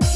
Hey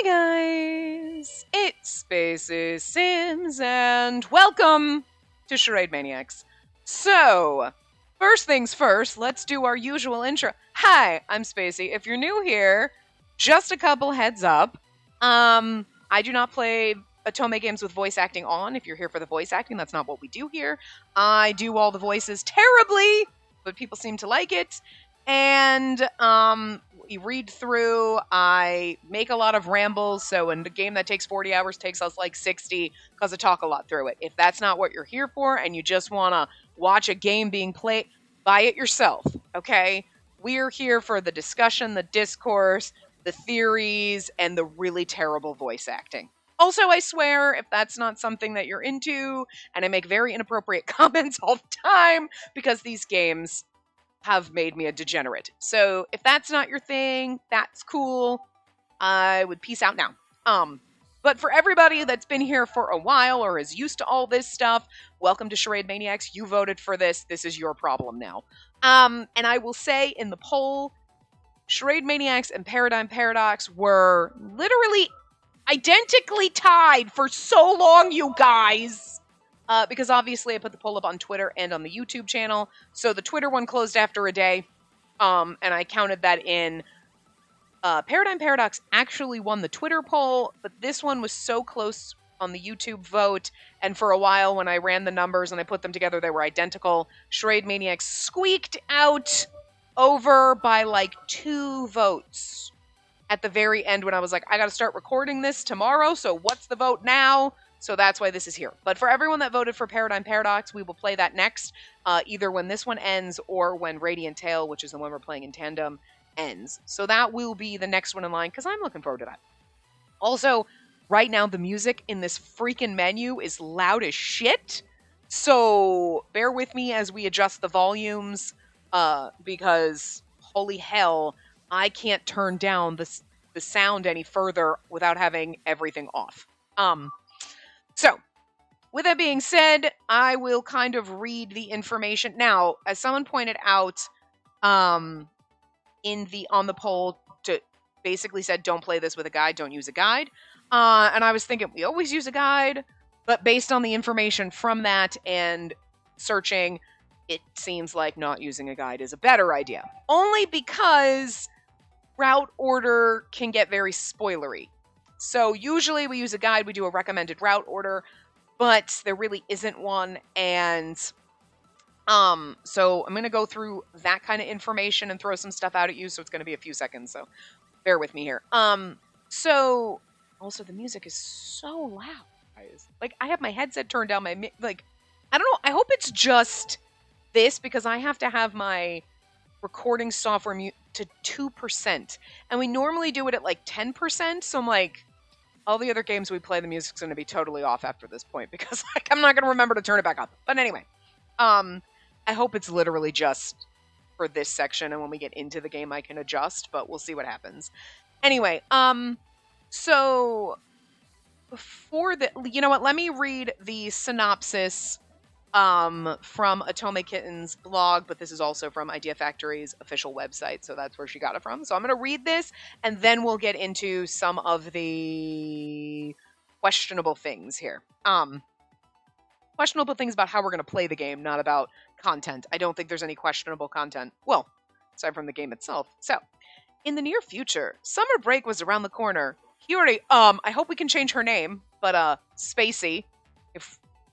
guys, it's Spacey Sims, and welcome to Charade Maniacs. So, first things first, let's do our usual intro. Hi, I'm Spacey. If you're new here, just a couple heads up. I do not play Otome games with voice acting on. If you're here for the voice acting, that's not what we do here. I do all the voices terribly, but people seem to like it. And you read through, I make a lot of rambles, so in a game that takes 40 hours takes us like 60 because I talk a lot through it. If that's not what you're here for and you just want to watch a game being played, buy it yourself, okay? We're here for the discussion, the discourse, the theories, and the really terrible voice acting. Also, I swear, if that's not something that you're into, and I make very inappropriate comments all the time because these games have made me a degenerate. So if that's not your thing, that's cool. I would peace out now. But for everybody that's been here for a while or is used to all this stuff, welcome to Charade Maniacs. You voted for this. This is your problem now. And I will say in the poll, Charade Maniacs and Paradigm Paradox were literally identically tied for so long, you guys. Because obviously I put the poll up on Twitter and on the YouTube channel. So the Twitter one closed after a day. And I counted that in. Paradigm Paradox actually won the Twitter poll, but this one was so close on the YouTube vote. And for a while when I ran the numbers and I put them together, they were identical. Charade Maniacs squeaked out over by like 2 votes at the very end when I was like, I got to start recording this tomorrow. So what's the vote now? So that's why this is here. But for everyone that voted for Paradigm Paradox, we will play that next, either when this one ends or when Radiant Tale, which is the one we're playing in tandem, ends. So that will be the next one in line, because I'm looking forward to that. Also, right now, the music in this freaking menu is loud as shit. So bear with me as we adjust the volumes, because, holy hell, I can't turn down the sound any further without having everything off. So, with that being said, I will kind of read the information. Now, as someone pointed out on the poll, to basically said, don't play this with a guide, don't use a guide. And I was thinking, we always use a guide, but based on the information from that and searching, it seems like not using a guide is a better idea. Only because route order can get very spoilery. So usually we use a guide, we do a recommended route order, but there really isn't one, and so I'm going to go through that kind of information and throw some stuff out at you, so it's going to be a few seconds, so bear with me here. So, also the music is so loud, guys. Like, I have my headset turned down, I don't know, I hope it's just this, because I have to have my recording software mute to 2%, and we normally do it at like 10%, so I'm like, all the other games we play, the music's going to be totally off after this point, because like, I'm not going to remember to turn it back up. But anyway, I hope it's literally just for this section, and when we get into the game I can adjust, but we'll see what happens. Anyway, so before the, you know what, let me read the synopsis from Otome Kitten's blog, but this is also from Idea Factory's official website, so that's where she got it from. So I'm going to read this, and then we'll get into some of the questionable things here. Questionable things about how we're going to play the game, not about content. I don't think there's any questionable content. Well, aside from the game itself. So, in the near future, summer break was around the corner. Hiyori, I hope we can change her name, but, Spacey,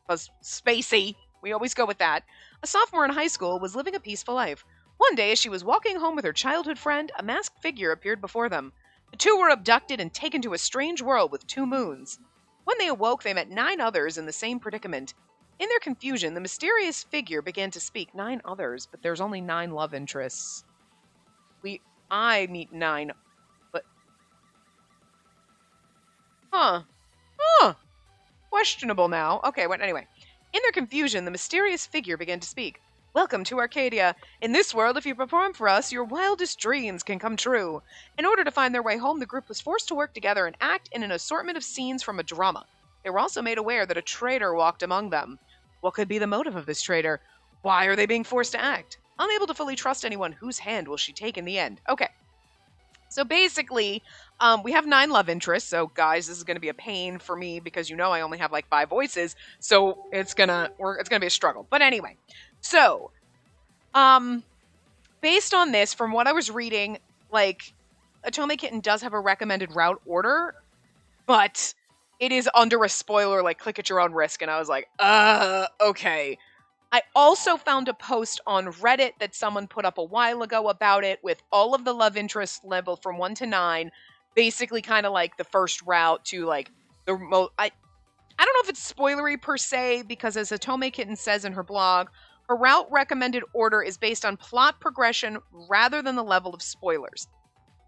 Spacey, we always go with that. A sophomore in high school was living a peaceful life. One day, as she was walking home with her childhood friend, a masked figure appeared before them. The two were abducted and taken to a strange world with 2 moons. When they awoke, they met 9 others in the same predicament. In their confusion, the mysterious figure began to speak. 9 others, but there's only 9 love interests. I meet 9, but... Questionable now. Okay, well, anyway. In their confusion, the mysterious figure began to speak. Welcome to Arcadia. In this world, if you perform for us, your wildest dreams can come true. In order to find their way home, the group was forced to work together and act in an assortment of scenes from a drama. They were also made aware that a traitor walked among them. What could be the motive of this traitor? Why are they being forced to act? Unable to fully trust anyone, whose hand will she take in the end? Okay. So basically, we have 9 love interests. So guys, this is going to be a pain for me because I only have like 5 voices. So it's gonna be a struggle. But anyway, so based on this, from what I was reading, like Otome Kitten does have a recommended route order, but it is under a spoiler, like click at your own risk. And I was like, okay. I also found a post on Reddit that someone put up a while ago about it with all of the love interests leveled from 1 to 9, basically kind of like the first route to like the remote. I don't know if it's spoilery per se, because as Otome Kitten says in her blog, her route recommended order is based on plot progression rather than the level of spoilers.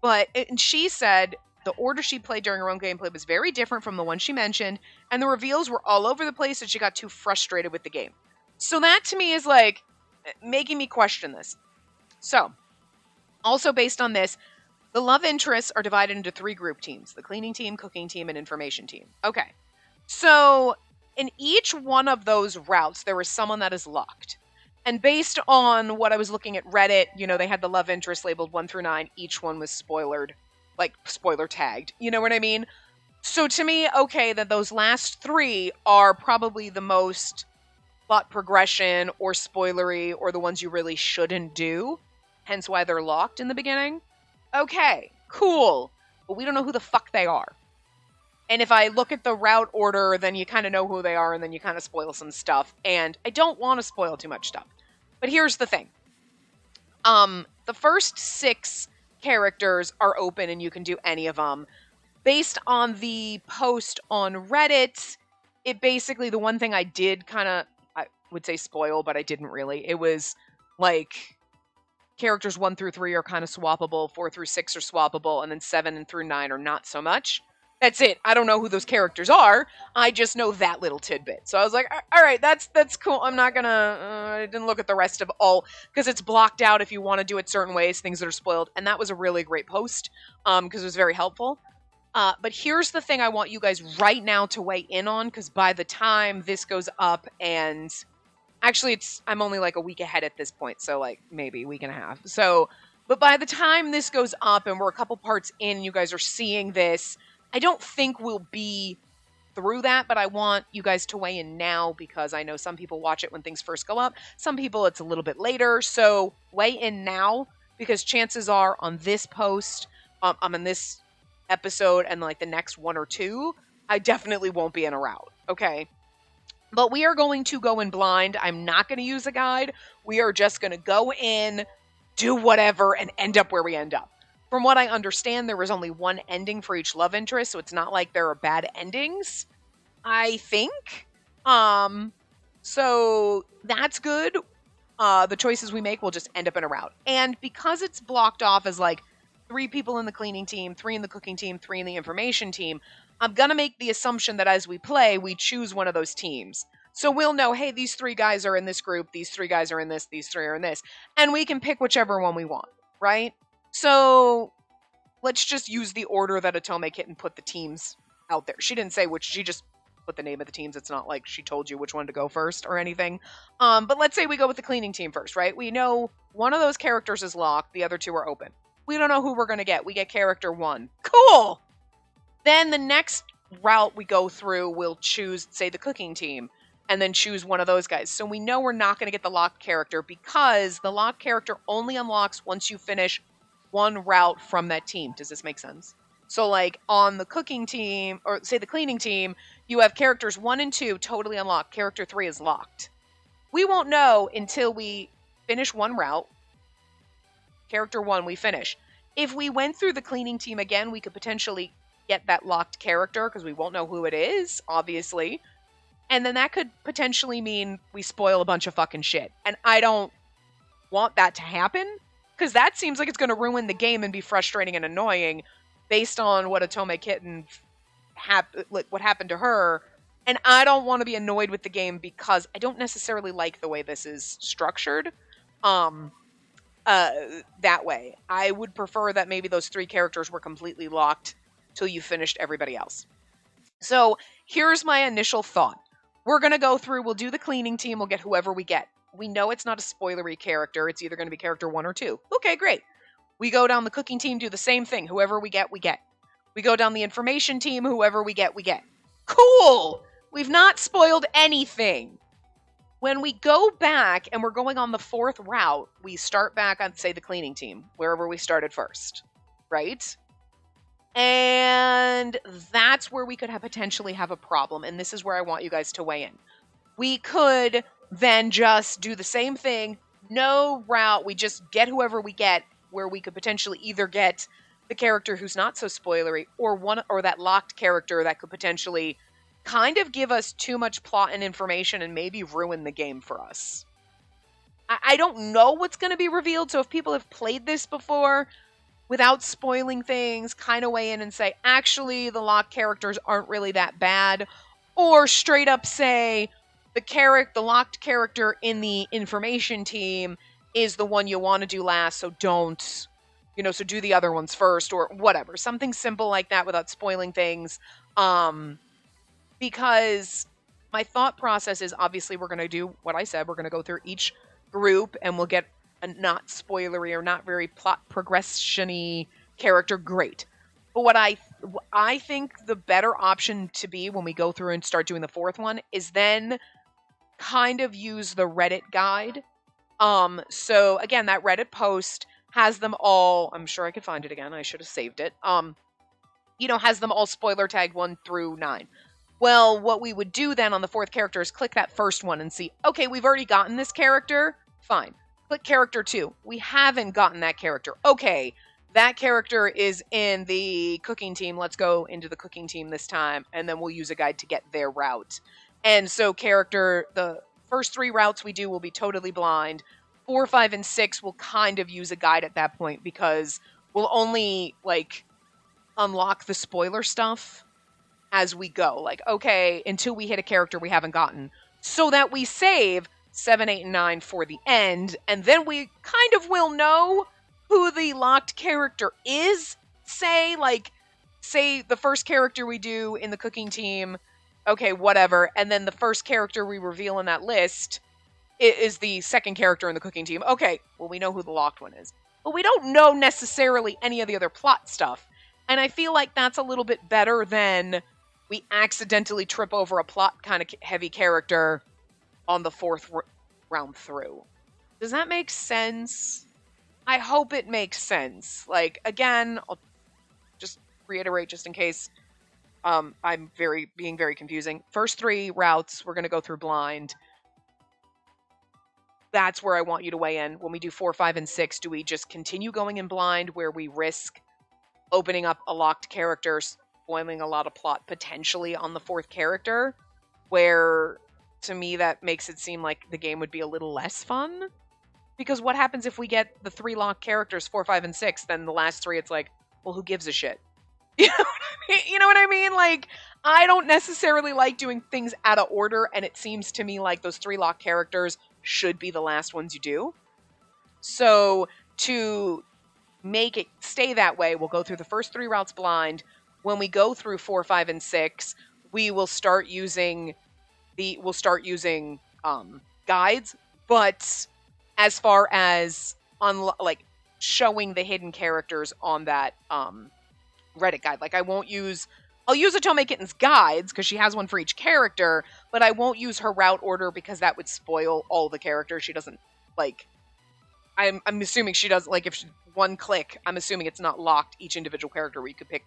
And she said the order she played during her own gameplay was very different from the one she mentioned, and the reveals were all over the place and she got too frustrated with the game. So that to me is like making me question this. So, also based on this, the love interests are divided into 3 group teams: the cleaning team, cooking team, and information team. Okay. So, in each one of those routes, there is someone that is locked. And based on what I was looking at Reddit, they had the love interest labeled 1 through 9. Each one was spoiler tagged. You know what I mean? So to me, okay, that those last 3 are probably the most plot progression or spoilery, or the ones you really shouldn't do, hence why they're locked in the beginning. Okay, cool, but we don't know who the fuck they are. And if I look at the route order, then you kind of know who they are, and then you kind of spoil some stuff, and I don't want to spoil too much stuff. But here's the thing. The first 6 characters are open, and you can do any of them. Based on the post on Reddit, it basically, the one thing I did I would say spoil, but I didn't really. It was like characters 1 through 3 are kind of swappable, 4 through 6 are swappable, and then 7 through 9 are not so much. That's it. I don't know who those characters are. I just know that little tidbit. So I was like, all right, that's cool. I'm not gonna, I didn't look at the rest of all, because it's blocked out if you want to do it certain ways, things that are spoiled. And that was a really great post, because it was very helpful. But here's the thing I want you guys right now to weigh in on, because by the time this goes up, and actually I'm only like a week ahead at this point, so like maybe a week and a half. So, but by the time this goes up and we're a couple parts in and you guys are seeing this, I don't think we'll be through that, but I want you guys to weigh in now, because I know some people watch it when things first go up. Some people it's a little bit later, so weigh in now, because chances are on this post, in this episode and like the next 1 or 2, I definitely won't be in a route, okay? But we are going to go in blind. I'm not going to use a guide. We are just going to go in, do whatever, and end up where we end up. From what I understand, there was only 1 ending for each love interest, so it's not like there are bad endings, I think. So that's good. The choices we make will just end up in a route. And because it's blocked off as like 3 people in the cleaning team, 3 in the cooking team, 3 in the information team, I'm going to make the assumption that as we play, we choose one of those teams. So we'll know, hey, these 3 guys are in this group, these 3 guys are in this, these 3 are in this. And we can pick whichever one we want, right? So let's just use the order that Otome Kitten put the teams out there. She didn't say which, she just put the name of the teams. It's not like she told you which one to go first or anything. But let's say we go with the cleaning team first, right? We know one of those characters is locked, the other 2 are open. We don't know who we're going to get. We get character 1. Cool! Then the next route we go through, we'll choose, say, the cooking team, and then choose one of those guys. So we know we're not going to get the locked character, because the locked character only unlocks once you finish 1 route from that team. Does this make sense? So like on the cooking team, or say the cleaning team, you have characters 1 and 2 totally unlocked. Character 3 is locked. We won't know until we finish 1 route. Character 1, we finish. If we went through the cleaning team again, we could potentially get that locked character, because we won't know who it is, obviously. And then that could potentially mean we spoil a bunch of fucking shit. And I don't want that to happen, because that seems like it's going to ruin the game and be frustrating and annoying based on what Otome Kitten, what happened to her. And I don't want to be annoyed with the game, because I don't necessarily like the way this is structured. That way. I would prefer that maybe those 3 characters were completely locked till you finished everybody else. So here's my initial thought. We're going to go through, we'll do the cleaning team, we'll get whoever we get. we know it's not a spoilery character. It's either going to be character 1 or 2. Okay, great. We go down the cooking team, do the same thing. Whoever we get, we get. We go down the information team, whoever we get, we get. Cool! We've not spoiled anything. When we go back and we're going on the 4th route, we start back on, say, the cleaning team, wherever we started first, right? And that's where we could potentially have a problem, and this is where I want you guys to weigh in. We could then just do the same thing, no route, we just get whoever we get, where we could potentially either get the character who's not so spoilery, or that locked character that could potentially kind of give us too much plot and information and maybe ruin the game for us. I don't know what's going to be revealed, so if people have played this before, without spoiling things, kind of weigh in and say, actually, the locked characters aren't really that bad, or straight up say, the locked character in the information team is the one you want to do last, so don't, so do the other ones first, or whatever. Something simple like that without spoiling things. Because my thought process is, obviously, we're going to do what I said. We're going to go through each group, and we'll get a not spoilery or not very plot progression-y character. Great. But what I think the better option to be when we go through and start doing the 4th one is then kind of use the Reddit guide. So again, that Reddit post has them all, I'm sure I could find it again, I should have saved it, has them all spoiler tagged 1 through 9. Well, what we would do then on the 4th character is click that first one and see, okay, we've already gotten this character, fine. Click character 2, we haven't gotten that character. Okay, that character is in the cooking team, let's go into the cooking team this time, and then we'll use a guide to get their route. And so the first 3 routes we do will be totally blind. 4, 5, and 6 will kind of use a guide at that point, because we'll only, unlock the spoiler stuff as we go. Okay, until we hit a character we haven't gotten, so that we save 7, 8, and 9 for the end, and then we kind of will know who the locked character is. Say the first character we do in the cooking team, okay, whatever, and then the first character we reveal in that list is the second character in the cooking team. Okay, well, we know who the locked one is. But we don't know necessarily any of the other plot stuff. And I feel like that's a little bit better than we accidentally trip over a plot kind of heavy character on the 4th round through. Does that make sense? I hope it makes sense. Again, I'll just reiterate just in case I'm being very confusing. First 3 routes, we're going to go through blind. That's where I want you to weigh in. When we do 4, 5, and 6, do we just continue going in blind, where we risk opening up a locked character, spoiling a lot of plot potentially on the 4th character, where to me that makes it seem like the game would be a little less fun? Because what happens if we get the 3 locked characters, 4, 5, and 6, then the last 3, it's well, who gives a shit? You know what I mean? I don't necessarily like doing things out of order, and it seems to me like those 3 locked characters should be the last ones you do. So to make it stay that way, we'll go through the first 3 routes blind. When we go through 4, 5, and 6, we will start using guides. But as far as showing the hidden characters on that Reddit guide, I'll use Otome Kitten's guides, because she has one for each character, but I won't use her route order, because that would spoil all the characters. She doesn't, I'm assuming she does, if one click, I'm assuming it's not locked each individual character where you could pick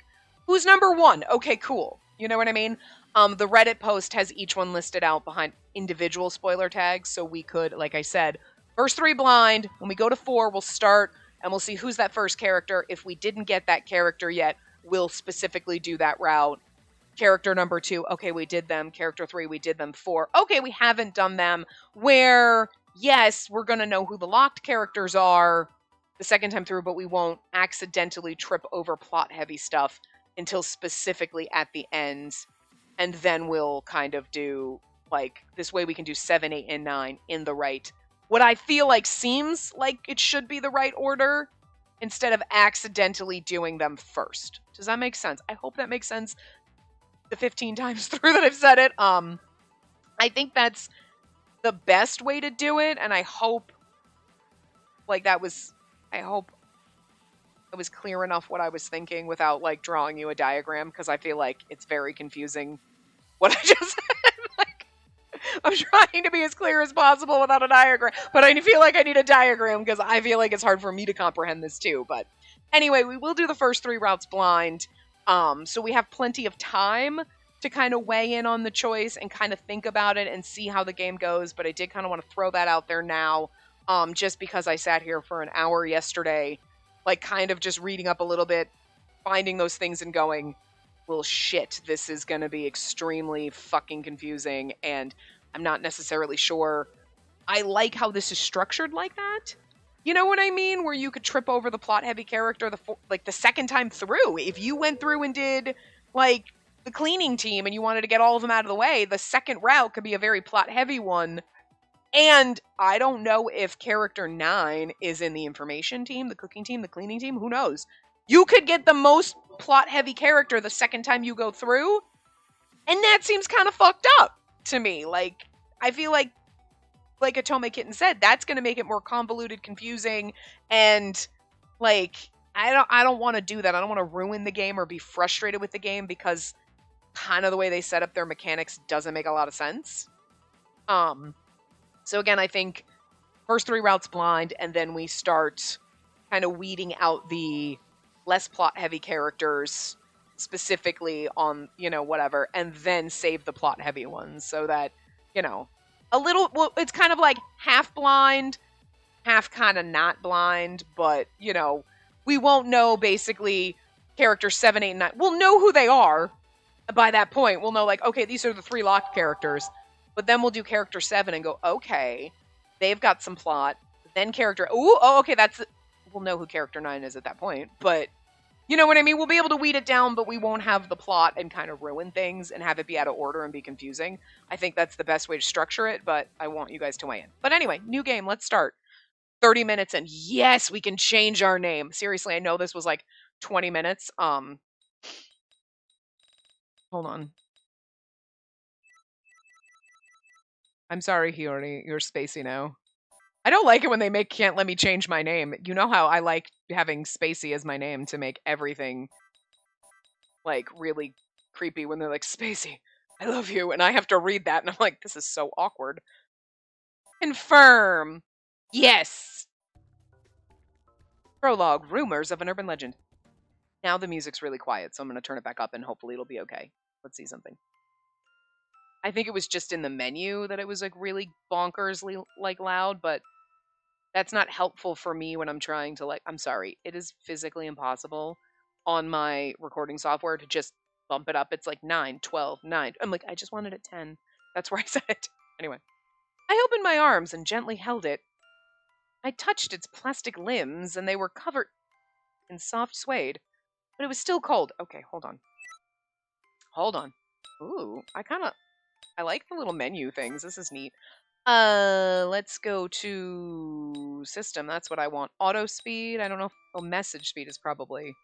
who's number 1. Okay, cool. You know what I mean? The Reddit post has each one listed out behind individual spoiler tags, so we could, like I said, first 3 blind. When we go to 4, we'll start, and we'll see who's that first character. If we didn't get that character yet, we'll specifically do that route. Character number 2, okay, we did them. Character 3, we did them. 4, okay, we haven't done them. Where, yes, we're going to know who the locked characters are the second time through, but we won't accidentally trip over plot-heavy stuff until specifically at the end. And then we'll kind of do, this way we can do 7, 8, and 9 in the right, what I feel seems like it should be the right order, instead of accidentally doing them first. Does that make sense? I hope that makes sense the 15 times through that I've said it. I think that's the best way to do it, and I hope like that was I hope it was clear enough what I was thinking without like drawing you a diagram, because I feel like it's very confusing what I just said. Like, I'm trying to be as clear as possible without a diagram, but I feel like I need a diagram because I feel like it's hard for me to comprehend this too. But anyway, we will do the first 3 routes blind. So we have plenty of time to kind of weigh in on the choice and kind of think about it and see how the game goes. But I did kind of want to throw that out there now, just because I sat here for an hour yesterday, like kind of just reading up a little bit, finding those things and going, well, shit, this is going to be extremely fucking confusing. And I'm not necessarily sure I like how this is structured like that. You know what I mean? Where you could trip over the plot heavy character the second time through. If you went through and did like the cleaning team and you wanted to get all of them out of the way, the second route could be a very plot heavy one. And I don't know if character 9 is in the information team, the cooking team, the cleaning team. Who knows? You could get the most plot heavy character the second time you go through. And that seems kind of fucked up to me. Like, I feel like Atome Kitten said, that's going to make it more convoluted, confusing, and like I don't want to do that. I don't want to ruin the game or be frustrated with the game because kind of the way they set up their mechanics doesn't make a lot of sense. So again, I think first 3 routes blind, and then we start kind of weeding out the less plot heavy characters specifically on, whatever, and then save the plot heavy ones so that, a little, well, it's kind of like half blind, half kind of not blind, but, we won't know basically character 7, 8, 9. We'll know who they are by that point. We'll know, like, okay, these are the 3 locked characters, but then we'll do character 7 and go, okay, they've got some plot. Then character, okay, we'll know who character 9 is at that point, but you know what I mean? We'll be able to weed it down, but we won't have the plot and kind of ruin things and have it be out of order and be confusing. I think that's the best way to structure it, but I want you guys to weigh in. But anyway, new game, let's start. 30 minutes, and yes, we can change our name. Seriously, I know this was like 20 minutes. Hold on. I'm sorry, Hiyori, you're spacey now. I don't like it when they can't let me change my name. You know how I like having Spacey as my name to make everything like really creepy when they're like, Spacey, I love you, and I have to read that and I'm like, this is so awkward. Confirm. Yes. Prologue, rumors of an urban legend. Now the music's really quiet, so I'm going to turn it back up and hopefully it'll be okay. Let's see something. I think it was just in the menu that it was like really bonkersly like loud, but that's not helpful for me when I'm trying to I'm sorry, it is physically impossible on my recording software to just bump it up. It's like 9, 12, 9. I'm like, I just wanted it 10. That's where I set it. Anyway, I opened my arms and gently held it. I touched its plastic limbs and they were covered in soft suede, but it was still cold. Okay, hold on. Hold on. Ooh, I like the little menu things. This is neat. Let's go to system. That's what I want. Auto speed. I don't know if message speed is probably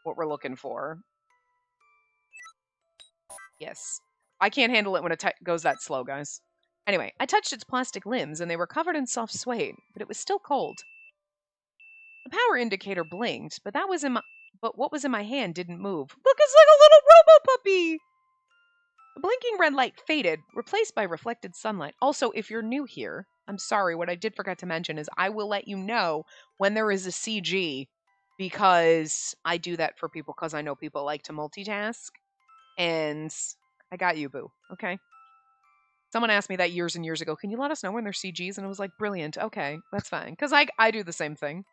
what we're looking for. Yes. I can't handle it when it goes that slow, guys. Anyway, I touched its plastic limbs and they were covered in soft suede, but it was still cold. The power indicator blinked, but what was in my hand didn't move. Look, it's like a little robo puppy. The blinking red light faded, replaced by reflected sunlight. Also, if you're new here, I'm sorry, what I did forget to mention is I will let you know when there is a CG, because I do that for people because I know people like to multitask. And I got you, boo. Okay? Someone asked me that years and years ago, can you let us know when there's CGs? And it was like, brilliant. Okay, that's fine. Because I do the same thing.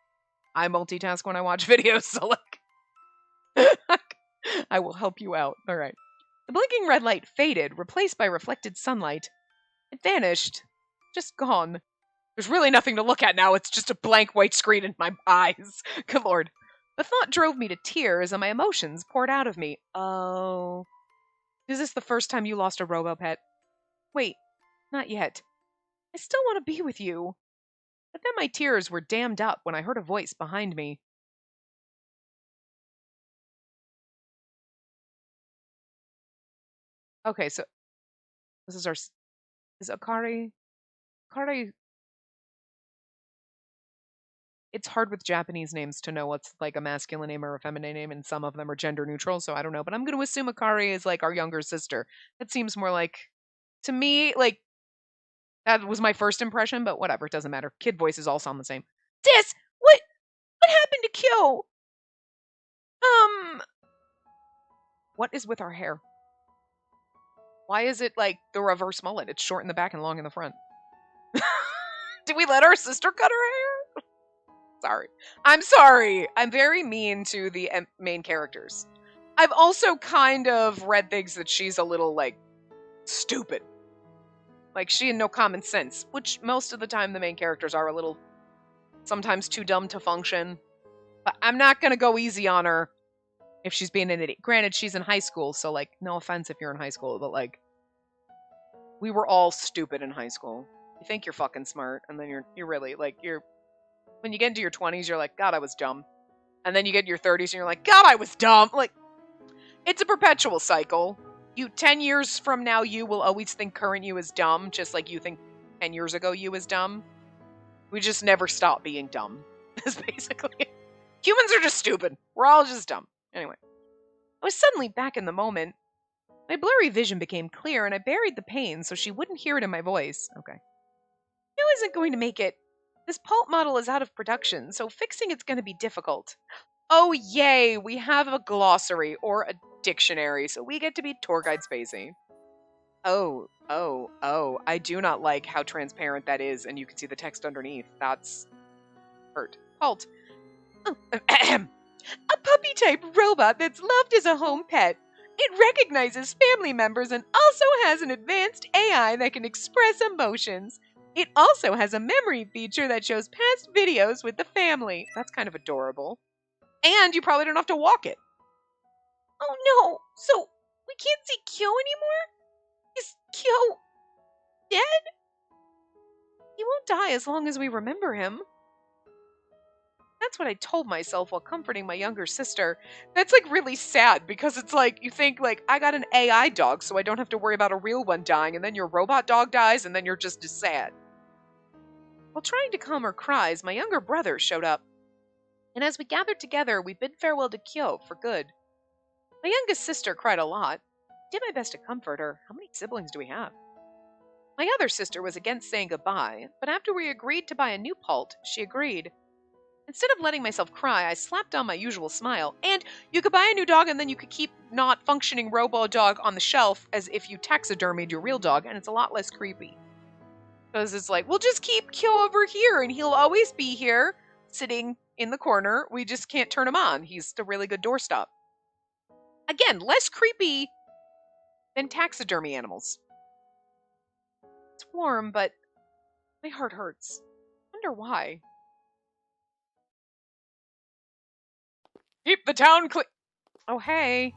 I multitask when I watch videos, so I will help you out. All right. The blinking red light faded, replaced by reflected sunlight. It vanished. Just gone. There's really nothing to look at now. It's just a blank white screen in my eyes. Good lord. The thought drove me to tears and my emotions poured out of me. Oh. Is this the first time you lost a robo-pet? Wait, not yet. I still want to be with you. But then my tears were dammed up when I heard a voice behind me. Okay, so this is Is Akari? Charade. It's hard with Japanese names to know what's like a masculine name or a feminine name, and some of them are gender neutral, so I don't know. But I'm going to assume Akari is like our younger sister. That seems more like, to me, like, that was my first impression, but whatever, it doesn't matter. Kid voices all sound the same. Sis, what happened to Kyo? What is with our hair? Why is it like the reverse mullet? It's short in the back and long in the front. Did we let our sister cut her hair? Sorry. I'm sorry. I'm very mean to the main characters. I've also kind of read things that she's a little, like, stupid. Like, she had no common sense, which most of the time the main characters are a little, sometimes too dumb to function. But I'm not going to go easy on her if she's being an idiot. Granted, she's in high school, so, like, no offense if you're in high school, but, like, we were all stupid in high school. You think you're fucking smart, and then you're really, like, when you get into your 20s, you're like, God, I was dumb. And then you get in your 30s, and you're like, God, I was dumb. Like, it's a perpetual cycle. 10 years from now, you will always think current you is dumb, just like you think 10 years ago you was dumb. We just never stop being dumb. That's basically it. Humans are just stupid. We're all just dumb. Anyway, I was suddenly back in the moment. My blurry vision became clear, and I buried the pain so she wouldn't hear it in my voice. Okay. Kyo isn't going to make it. This pulp model is out of production, so fixing it's going to be difficult. Oh, yay, we have a glossary or a dictionary, so we get to be tour guide Spacey. Oh, I do not like how transparent that is, and you can see the text underneath. That's hurt. Halt. Oh, a puppy-type robot that's loved as a home pet. It recognizes family members and also has an advanced AI that can express emotions. It also has a memory feature that shows past videos with the family. That's kind of adorable. And you probably don't have to walk it. Oh no, so we can't see Kyo anymore? Is Kyo dead? He won't die as long as we remember him. That's what I told myself while comforting my younger sister. That's like really sad because it's like, you think like, I got an AI dog so I don't have to worry about a real one dying, and then your robot dog dies and then you're just as sad. While trying to calm her cries, my younger brother showed up. And as we gathered together, we bid farewell to Kyo for good. My youngest sister cried a lot. I did my best to comfort her. How many siblings do we have? My other sister was against saying goodbye, but after we agreed to buy a new pult, she agreed. Instead of letting myself cry, I slapped on my usual smile. And you could buy a new dog and then you could keep not functioning robo dog on the shelf as if you taxidermied your real dog, and it's a lot less creepy. Because it's like, we'll just keep Kyo over here and he'll always be here, sitting in the corner. We just can't turn him on. He's a really good doorstop. Again, less creepy than taxidermy animals. It's warm, but my heart hurts. I wonder why. Keep the town clean. Oh, hey.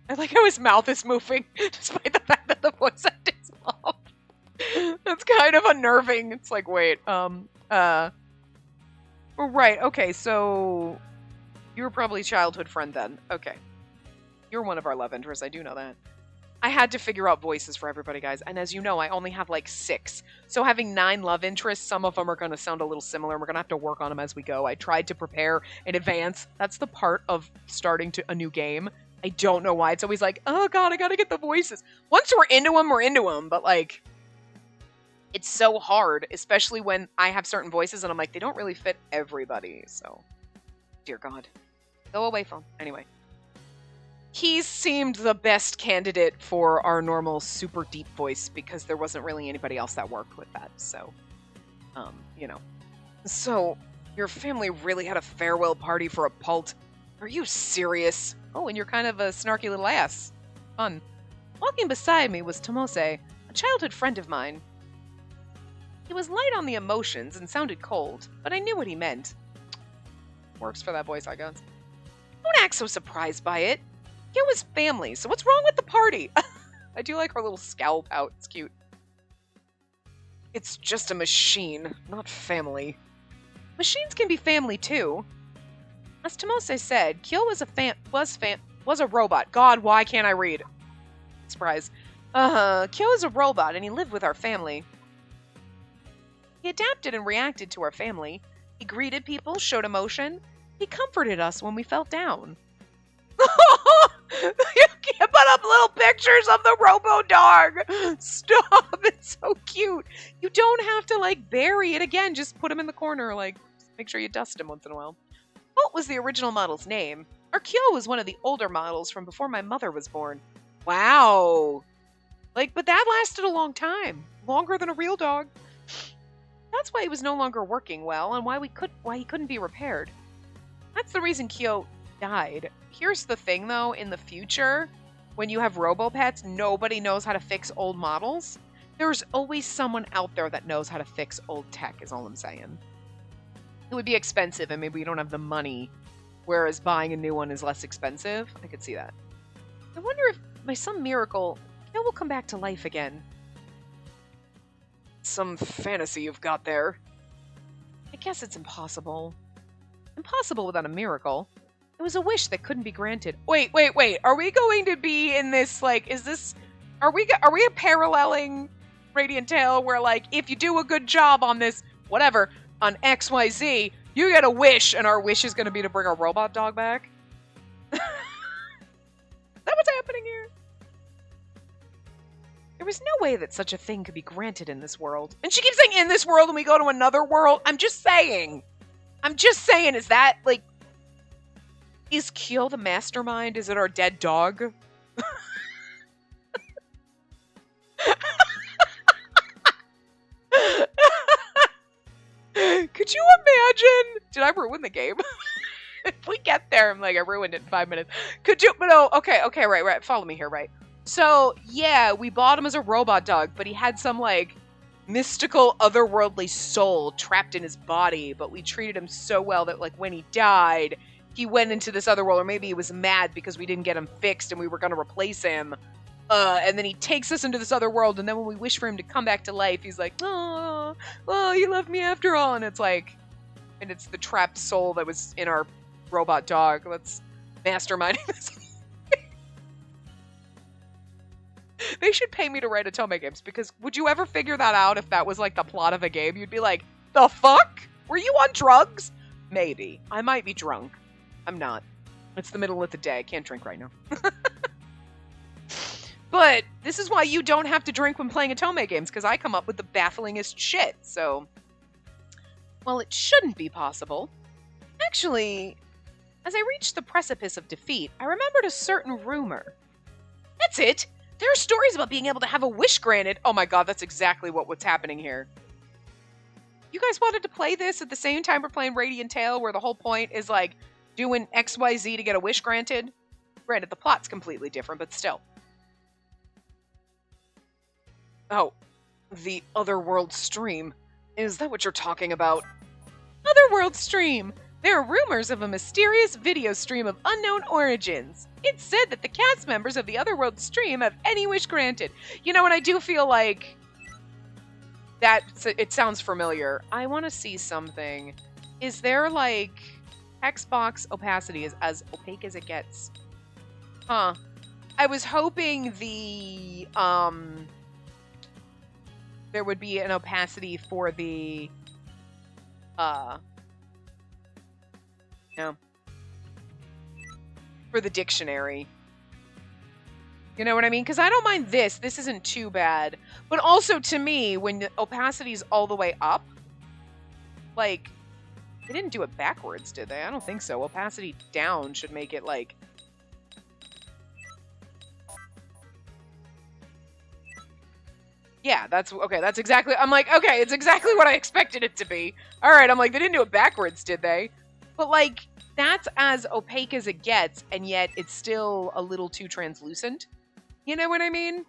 I like how his mouth is moving, despite the fact that the voice acting's off. That's kind of unnerving. It's like, wait, right, okay, so you were probably a childhood friend then. Okay. You're one of our love interests, I do know that. I had to figure out voices for everybody, guys, and as you know, I only have like 6. So having 9 love interests, some of them are going to sound a little similar, and we're going to have to work on them as we go. I tried to prepare in advance. That's the part of starting a new game. I don't know why. It's always like, oh god, I gotta get the voices. Once we're into them, but like, it's so hard, especially when I have certain voices and I'm like, they don't really fit everybody, so. Dear god. Go away, phone. Anyway. He seemed the best candidate for our normal super deep voice because there wasn't really anybody else that worked with that, so. You know. So, your family really had a farewell party for a pult? Are you serious? Oh, and you're kind of a snarky little ass. Fun. Walking beside me was Tomose, a childhood friend of mine. He was light on the emotions and sounded cold, but I knew what he meant. Works for that voice, I guess. Don't act so surprised by it. It was family, so what's wrong with the party? I do like her little scowl pout. It's cute. It's just a machine, not family. Machines can be family too. As Tomose said, Kyo was a robot. God, why can't I read? Surprise. Kyo is a robot, and he lived with our family. He adapted and reacted to our family. He greeted people, showed emotion. He comforted us when we felt down. You can't put up little pictures of the robo-dog. Stop. It's so cute. You don't have to, like, bury it again. Just put him in the corner. Like, make sure you dust him once in a while. What was the original model's name? Our Kyo was one of the older models from before my mother was born. Wow. Like, but that lasted a long time. Longer than a real dog. That's why he was no longer working well and why he couldn't be repaired. That's the reason Kyo died. Here's the thing, though. In the future, when you have robo-pets, nobody knows how to fix old models. There's always someone out there that knows how to fix old tech, is all I'm saying. It would be expensive, and maybe you don't have the money, whereas buying a new one is less expensive. I could see that. I wonder if, by some miracle, Kyo will come back to life again. Some fantasy you've got there. I guess it's impossible. Impossible without a miracle. It was a wish that couldn't be granted. Wait. Are we going to be in this, like, are we paralleling Radiant Tale where, like, if you do a good job on this, whatever, on XYZ, you get a wish, and our wish is going to be to bring our robot dog back? Is that what's happening here? There was no way that such a thing could be granted in this world. And she keeps saying in this world and we go to another world. I'm just saying, is that, like, is Kyo the mastermind? Is it our dead dog? Could you imagine? Did I ruin the game? If we get there, I'm like, I ruined it in 5 minutes. Could you? But no, okay, right. Follow me here, right? So, yeah, we bought him as a robot dog, but he had some, like, mystical, otherworldly soul trapped in his body, but we treated him so well that, like, when he died, he went into this other world, or maybe he was mad because we didn't get him fixed and we were going to replace him. And then he takes us into this other world, and then when we wish for him to come back to life, he's like, oh, you left me after all. And it's like, and it's the trapped soul that was in our robot dog that's masterminding this. They should pay me to write Otome games, because would you ever figure that out if that was, like, the plot of a game? You'd be like, the fuck? Were you on drugs? Maybe. I might be drunk. I'm not. It's the middle of the day. I can't drink right now. But this is why you don't have to drink when playing Otome games, because I come up with the bafflingest shit, so... Well, it shouldn't be possible. Actually, as I reached the precipice of defeat, I remembered a certain rumor. That's it! There are stories about being able to have a wish granted. Oh my god, that's exactly what's happening here. You guys wanted to play this at the same time we're playing Radiant Tale, where the whole point is, like, doing XYZ to get a wish granted? Granted, the plot's completely different, but still. Oh, the Otherworld stream. Is that what you're talking about? Otherworld stream! There are rumors of a mysterious video stream of unknown origins. It's said that the cast members of the Otherworld stream have any wish granted. You know, and I do feel like that it sounds familiar. I want to see something. Is there, like, Xbox opacity is as opaque as it gets? Huh. I was hoping there would be an opacity for the for the dictionary. You know what I mean? Because I don't mind this. This isn't too bad. But also, to me, when the opacity's all the way up, like, they didn't do it backwards, did they? I don't think so. Opacity down should make it, like... Yeah, that's... Okay, that's exactly... I'm like, okay, it's exactly what I expected it to be. Alright, I'm like, they didn't do it backwards, did they? But, like, that's as opaque as it gets, and yet it's still a little too translucent. You know what I mean?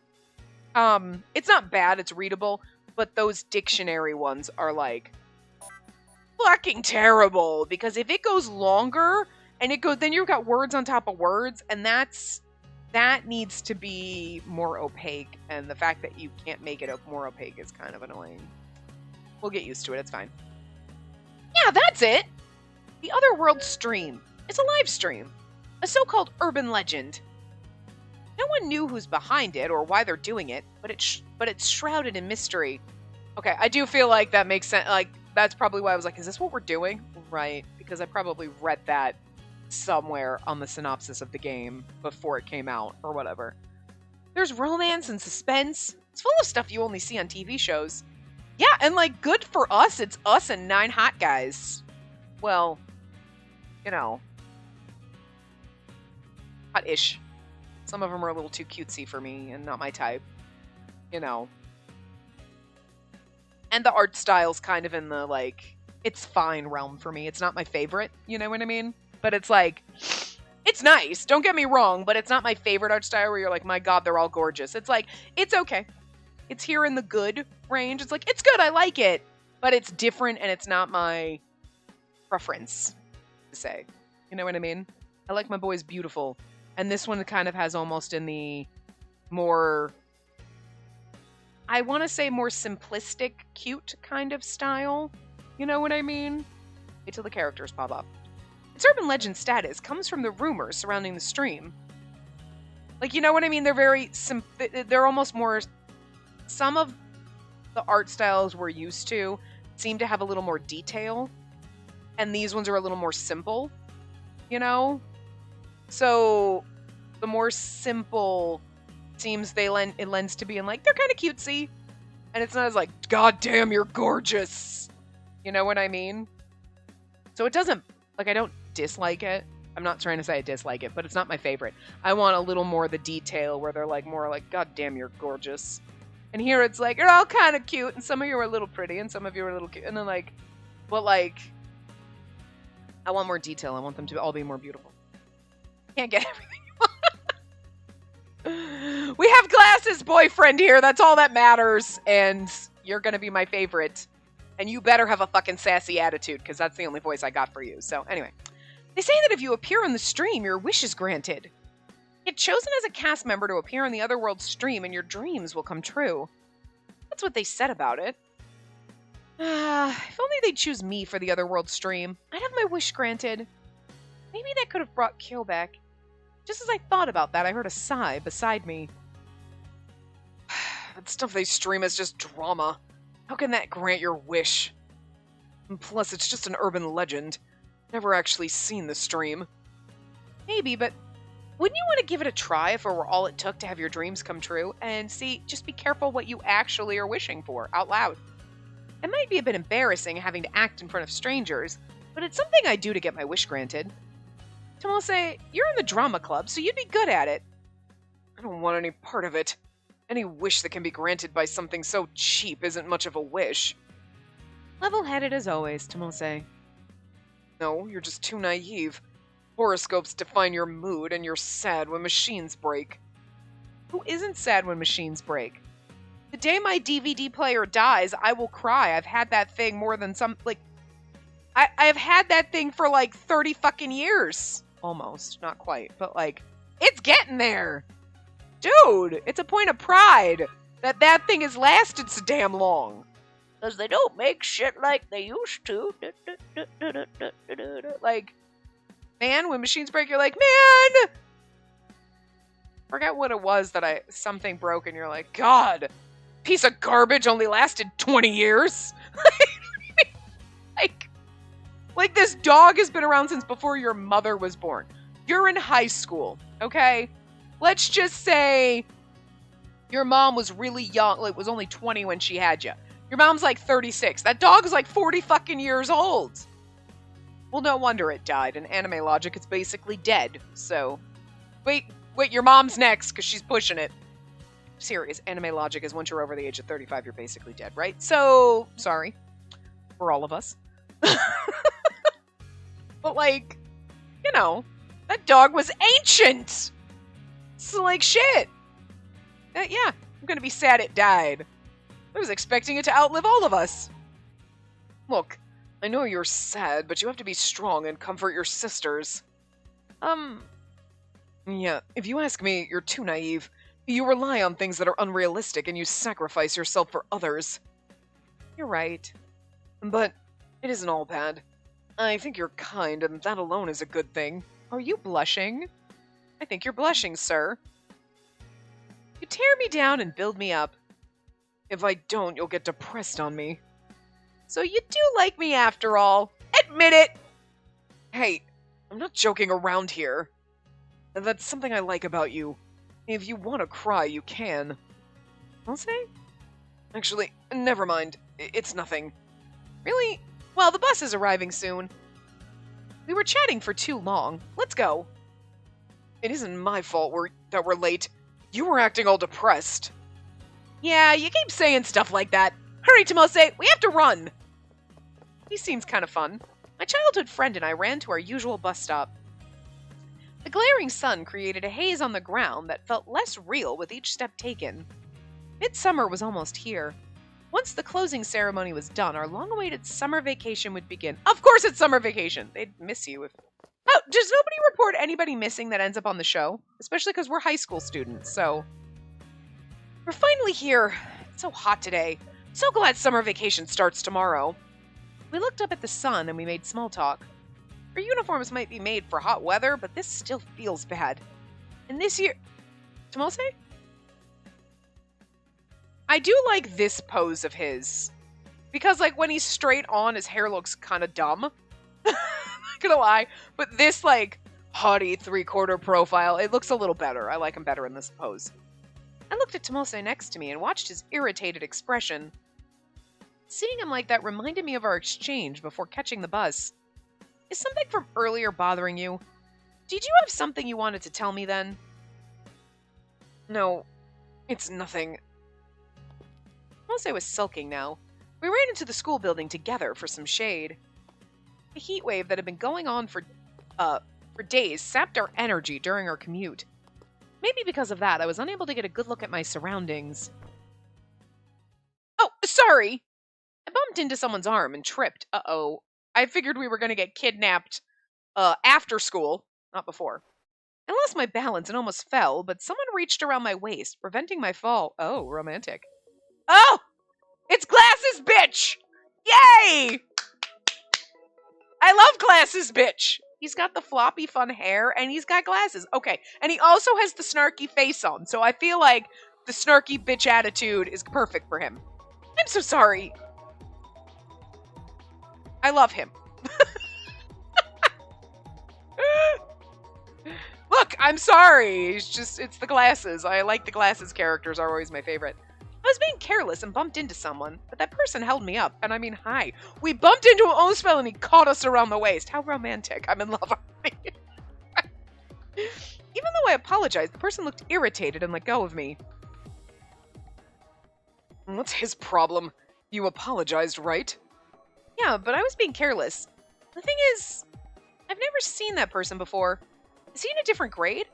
It's not bad, it's readable, but those dictionary ones are, like, fucking terrible, because if it goes longer, and it goes, then you've got words on top of words, and that needs to be more opaque, and the fact that you can't make it more opaque is kind of annoying. We'll get used to it, it's fine. Yeah, that's it! The Otherworld stream. It's a live stream. A so-called urban legend. No one knew who's behind it or why they're doing it, but it's shrouded in mystery. Okay, I do feel like that makes sense. Like, that's probably why I was like, is this what we're doing? Right, because I probably read that somewhere on the synopsis of the game before it came out or whatever. There's romance and suspense. It's full of stuff you only see on TV shows. Yeah, and like, good for us. It's us and 9 hot guys. Well, you know, hot-ish. Some of them are a little too cutesy for me and not my type. You know. And the art style's kind of in the, like, it's fine realm for me. It's not my favorite, you know what I mean? But it's like, it's nice, don't get me wrong, but it's not my favorite art style where you're like, my god, they're all gorgeous. It's like, it's okay. It's here in the good range. It's like, it's good, I like it. But it's different and it's not my preference, to say. You know what I mean? I like my boys beautiful. And this one kind of has almost in the more, I want to say more simplistic, cute kind of style. You know what I mean? Wait till the characters pop up. Its urban legend status comes from the rumors surrounding the stream. Like, you know what I mean? They're very, they're almost more, some of the art styles we're used to seem to have a little more detail. And these ones are a little more simple, you know? So, the more simple seems it lends to being like, they're kind of cutesy. And it's not as like, god damn, you're gorgeous. You know what I mean? So it doesn't, like, I don't dislike it. I'm not trying to say I dislike it, but it's not my favorite. I want a little more of the detail where they're like, more like, god damn, you're gorgeous. And here it's like, you're all kind of cute, and some of you are a little pretty, and some of you are a little cute. And then like, but like, I want more detail. I want them to all be more beautiful. Can't get everything you want. We have glasses, boyfriend, here. That's all that matters. And you're going to be my favorite. And you better have a fucking sassy attitude, because that's the only voice I got for you. So anyway, they say that if you appear on the stream, your wish is granted. Get chosen as a cast member to appear on the Otherworld stream, and your dreams will come true. That's what they said about it. If only they'd choose me for the Otherworld stream, I'd have my wish granted. Maybe that could have brought Kill back. Just as I thought about that, I heard a sigh beside me. That stuff they stream is just drama. How can that grant your wish? And plus, it's just an urban legend. Never actually seen the stream. Maybe, but wouldn't you want to give it a try if it were all it took to have your dreams come true? And see, just be careful what you actually are wishing for, out loud. It might be a bit embarrassing having to act in front of strangers, but it's something I do to get my wish granted. Tomose, you're in the drama club, so you'd be good at it. I don't want any part of it. Any wish that can be granted by something so cheap isn't much of a wish. Level-headed as always, Tomose. No, you're just too naive. Horoscopes define your mood, and you're sad when machines break. Who isn't sad when machines break? The day my DVD player dies, I will cry. I've had that thing more than some, like, I've had that thing for like 30 fucking years. Almost. Not quite. But like, it's getting there. Dude, it's a point of pride that that thing has lasted so damn long. Because they don't make shit like they used to. Like, man, when machines break, you're like, man! Forget what it was that something broke and you're like, God, piece of garbage only lasted 20 years? Like this dog has been around since before your mother was born. You're in high school, okay? Let's just say your mom was really young, like was only 20 when she had you. Your mom's like 36. That dog is like 40 fucking years old. Well, no wonder it died. In anime logic, it's basically dead. So, wait, your mom's next, because she's pushing it. Serious, anime logic is once you're over the age of 35, you're basically dead, right? So, sorry. For all of us. But like, you know, that dog was ancient! So like, shit. Yeah, I'm gonna be sad it died. I was expecting it to outlive all of us. Look, I know you're sad, but you have to be strong and comfort your sisters. Yeah, if you ask me, you're too naive. You rely on things that are unrealistic and you sacrifice yourself for others. You're right. But it isn't all bad. I think you're kind, and that alone is a good thing. Are you blushing? I think you're blushing, sir. You tear me down and build me up. If I don't, you'll get depressed on me. So you do like me after all. Admit it! Hey, I'm not joking around here. That's something I like about you. If you want to cry, you can. I'll say? Actually, never mind. It's nothing. Really? Well, the bus is arriving soon. We were chatting for too long. Let's go. It isn't my fault that we're late. You were acting all depressed. Yeah, you keep saying stuff like that. Hurry, Tomose, we have to run. He seems kind of fun. My childhood friend and I ran to our usual bus stop. The glaring sun created a haze on the ground that felt less real with each step taken. Midsummer was almost here. Once the closing ceremony was done, our long-awaited summer vacation would begin. Of course it's summer vacation! They'd miss you if... Oh, does nobody report anybody missing that ends up on the show? Especially because we're high school students, so... We're finally here. It's so hot today. So glad summer vacation starts tomorrow. We looked up at the sun and we made small talk. Our uniforms might be made for hot weather, but this still feels bad. And this year... Tomose? I do like this pose of his. Because, like, when he's straight on, his hair looks kind of dumb. Not gonna lie. But this, like, haughty three-quarter profile, it looks a little better. I like him better in this pose. I looked at Tomose next to me and watched his irritated expression. Seeing him like that reminded me of our exchange before catching the bus. Is something from earlier bothering you? Did you have something you wanted to tell me then? No, it's nothing. Tomose was sulking now. We ran into the school building together for some shade. The heat wave that had been going on for days sapped our energy during our commute. Maybe because of that, I was unable to get a good look at my surroundings. Oh, sorry! I bumped into someone's arm and tripped. Uh-oh. I figured we were going to get kidnapped after school, not before. I lost my balance and almost fell, but someone reached around my waist, preventing my fall. Oh, romantic. Oh! It's Glasses Bitch! Yay! I love Glasses Bitch! He's got the floppy fun hair, and he's got glasses. Okay, and he also has the snarky face on, so I feel like the snarky bitch attitude is perfect for him. I'm so sorry. I love him. Look, I'm sorry. It's the glasses. I like the glasses characters are always my favorite. I was being careless and bumped into someone, but that person held me up, and I mean, hi. We bumped into an Ospel and he caught us around the waist. How romantic. I'm in love already. Even though I apologized, the person looked irritated and let go of me. What's his problem? You apologized, right? Yeah, but I was being careless. The thing is, I've never seen that person before. Is he in a different grade?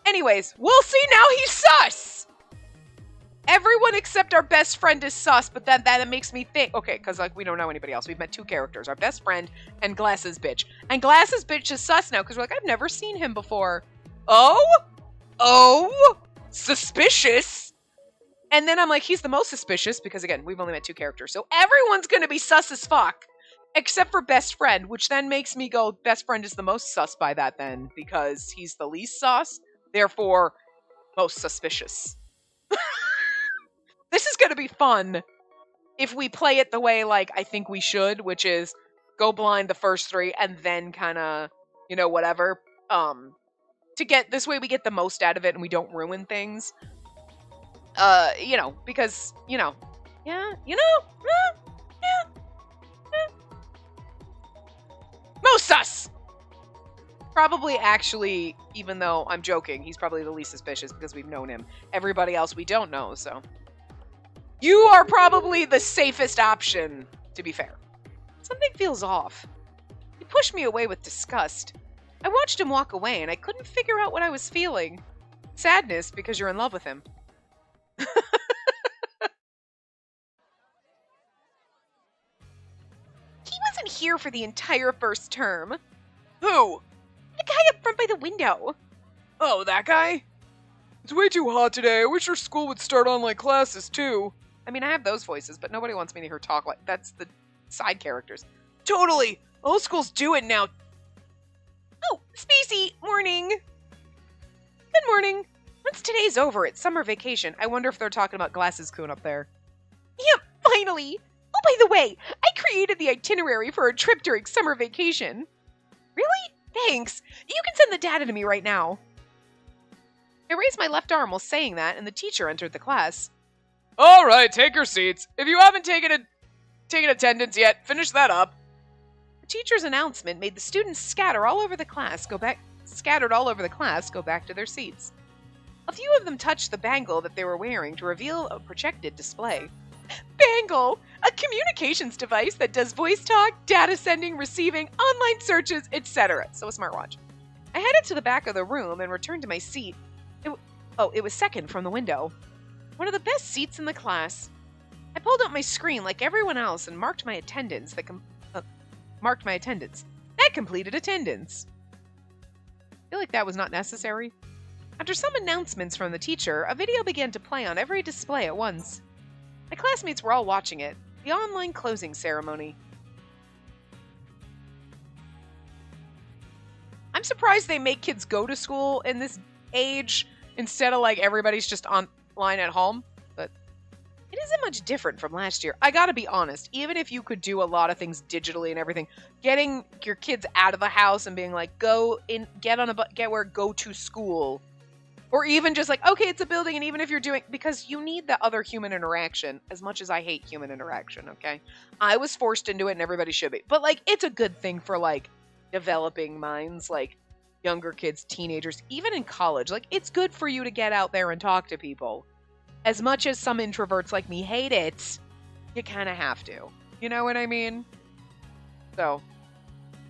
Anyways, we'll see now he's sus! Everyone except our best friend is sus, but then it makes me think... Okay, because like we don't know anybody else. We've met two characters, our best friend and Glasses Bitch. And Glasses Bitch is sus now, because we're like, I've never seen him before. Oh? Oh? Suspicious? And then I'm like, he's the most suspicious, because again, we've only met two characters. So everyone's going to be sus as fuck, except for best friend, which then makes me go, best friend is the most sus by that then, because he's the least sus, therefore, most suspicious. This is going to be fun if we play it the way, like, I think we should, which is go blind the first three and then kind of, you know, whatever. To get, this way we get the most out of it and we don't ruin things. You know, because, you know, yeah, you know, yeah. Most sus! Probably actually, even though I'm joking, he's probably the least suspicious because we've known him. Everybody else we don't know, so. You are probably the safest option, to be fair. Something feels off. He pushed me away with disgust. I watched him walk away and I couldn't figure out what I was feeling. Sadness because you're in love with him. He wasn't here for the entire first term. Who? The guy up front by the window. Oh, that guy? It's way too hot today. I wish our school would start online classes, too. I mean, I have those voices, but nobody wants me to hear talk like... That's the side characters. Totally! All schools do it now. Oh, Spacey! Morning! Good morning. Once today's over, it's summer vacation. I wonder if they're talking about Glasses Coon up there. Yeah, finally! Oh, by the way, I created the itinerary for a trip during summer vacation. Really? Thanks. You can send the data to me right now. I raised my left arm while saying that, and the teacher entered the class. All right, take your seats. If you haven't taken attendance yet, finish that up. The teacher's announcement made the students scattered all over the class go back to their seats. A few of them touched the bangle that they were wearing to reveal a projected display. Bangle, a communications device that does voice talk, data sending, receiving, online searches, etc. So a smartwatch. I headed to the back of the room and returned to my seat. It was second from the window. One of the best seats in the class. I pulled up my screen like everyone else and marked my attendance. That completed attendance. I feel like that was not necessary. After some announcements from the teacher, a video began to play on every display at once. My classmates were all watching it, the online closing ceremony. I'm surprised they make kids go to school in this age instead of like everybody's just online at home, but it isn't much different from last year. I gotta be honest, even if you could do a lot of things digitally and everything, getting your kids out of the house and being like, go to school. Or even just like, okay, it's a building, and even if you're doing, because you need the other human interaction, as much as I hate human interaction, okay? I was forced into it, and everybody should be. But, like, it's a good thing for, like, developing minds, like, younger kids, teenagers, even in college. Like, it's good for you to get out there and talk to people. As much as some introverts like me hate it, you kind of have to. You know what I mean? So...